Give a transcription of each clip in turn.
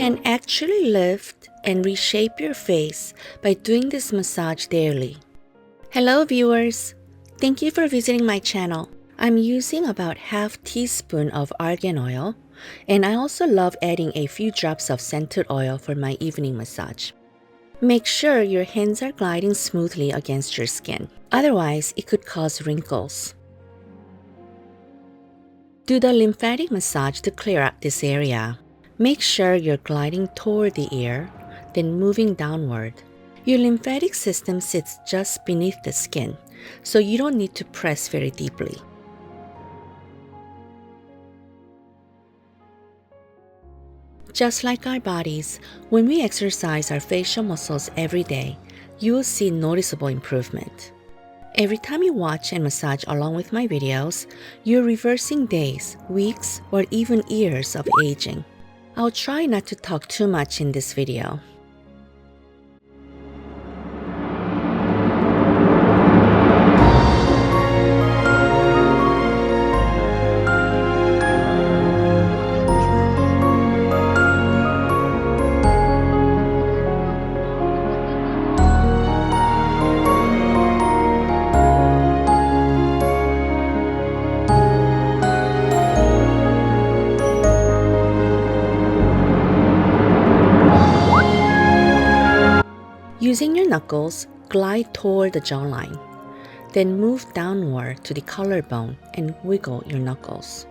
can actually lift and reshape your face by doing this massage daily. Hello viewers! Thank you for visiting my channel. I'm using about half teaspoon of argan oil, and I also love adding a few drops of scented oil for my evening massage. Make sure your hands are gliding smoothly against your skin, otherwise it could cause wrinkles. Do the lymphatic massage to clear up this area. Make sure you're gliding toward the ear, then moving downward. Your lymphatic system sits just beneath the skin, so you don't need to press very deeply. Just like our bodies, when we exercise our facial muscles every day, you will see noticeable improvement. Every time you watch and massage along with my videos, you're reversing days, weeks, or even years of aging. I'll try not to talk too much in this video. Using your knuckles, glide toward the jawline. Then move downward to the collarbone and wiggle your knuckles.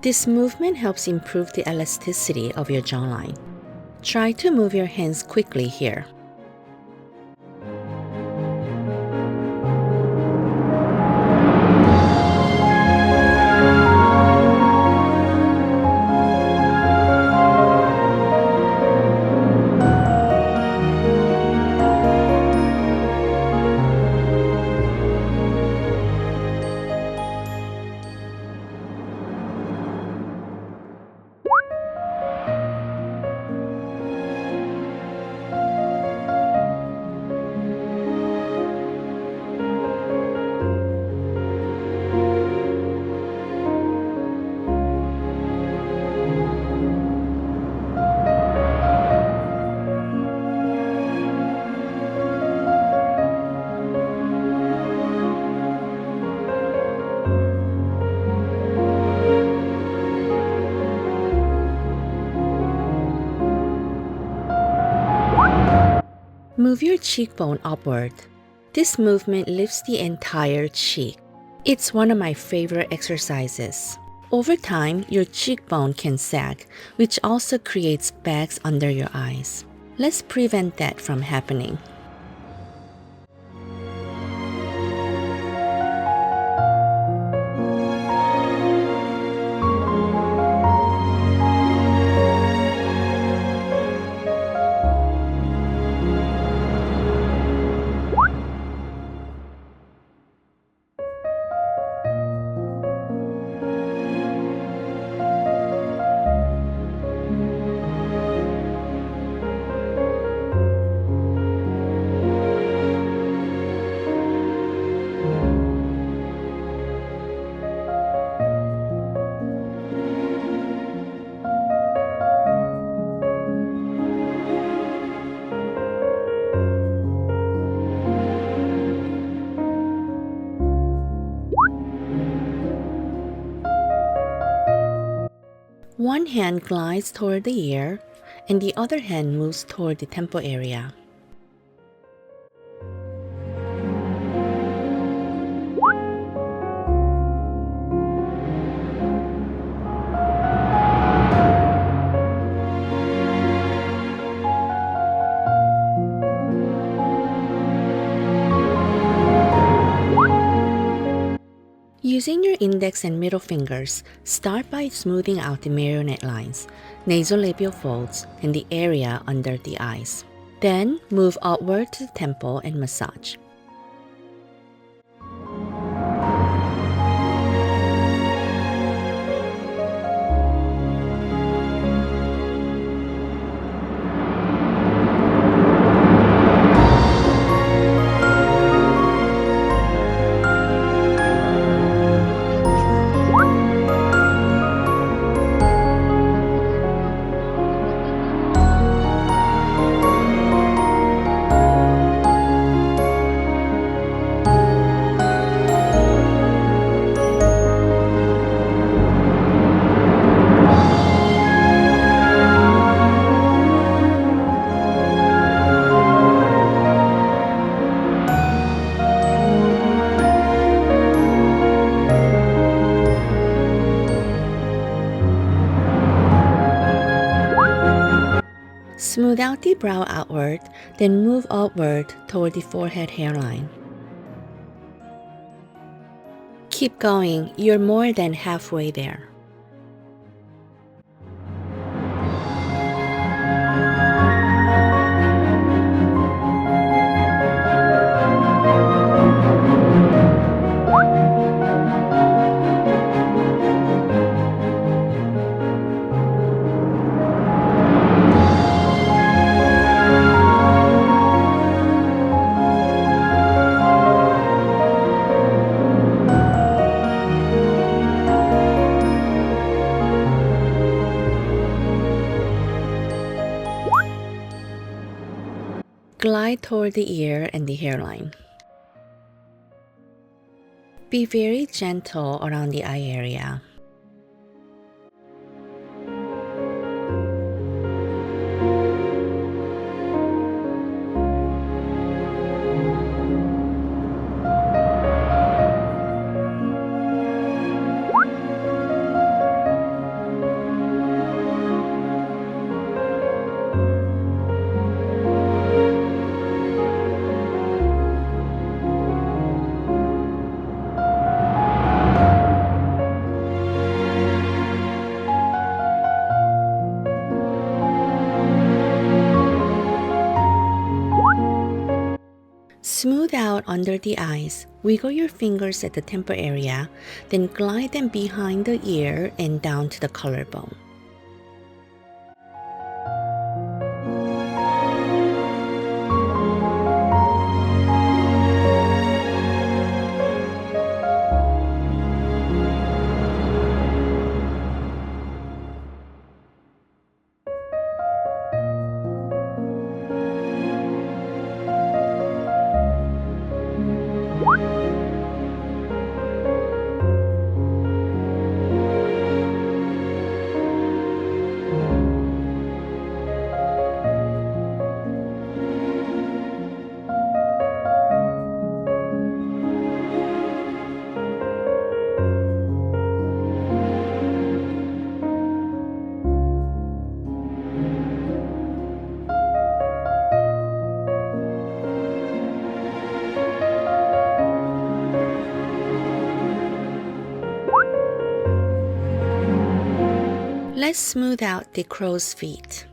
This movement helps improve the elasticity of your jawline. Try to move your hands quickly here. Move your cheekbone upward. This movement lifts the entire cheek. It's one of my favorite exercises. Over time, your cheekbone can sag, which also creates bags under your eyes. Let's prevent that from happening. One hand glides toward the ear, and the other hand moves toward the temple area. Using your index and middle fingers, start by smoothing out the marionette lines, nasal labial folds, and the area under the eyes. Then move upward to the temple and massage. Smooth out the brow outward, then move upward toward the forehead hairline. Keep going, you're more than halfway there. Glide toward the ear and the hairline. Be very gentle around the eye area. Smooth out under the eyes, wiggle your fingers at the temple area, then glide them behind the ear and down to the collarbone. Let's smooth out the crow's feet.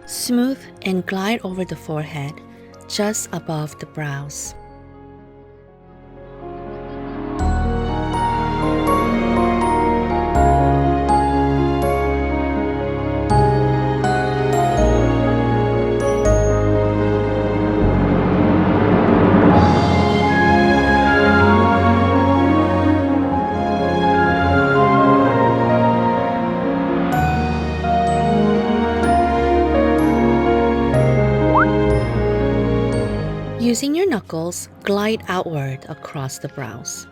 Smooth and glide over the forehead, just above the brows. Using your knuckles, glide outward across the brows.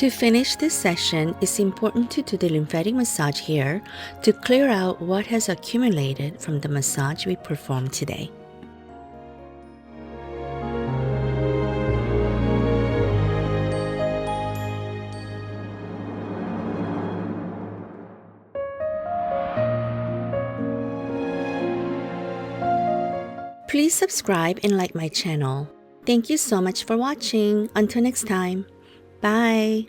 To finish this session, it's important to do the lymphatic massage here to clear out what has accumulated from the massage we performed today. Please subscribe and like my channel. Thank you so much for watching. Until next time, bye!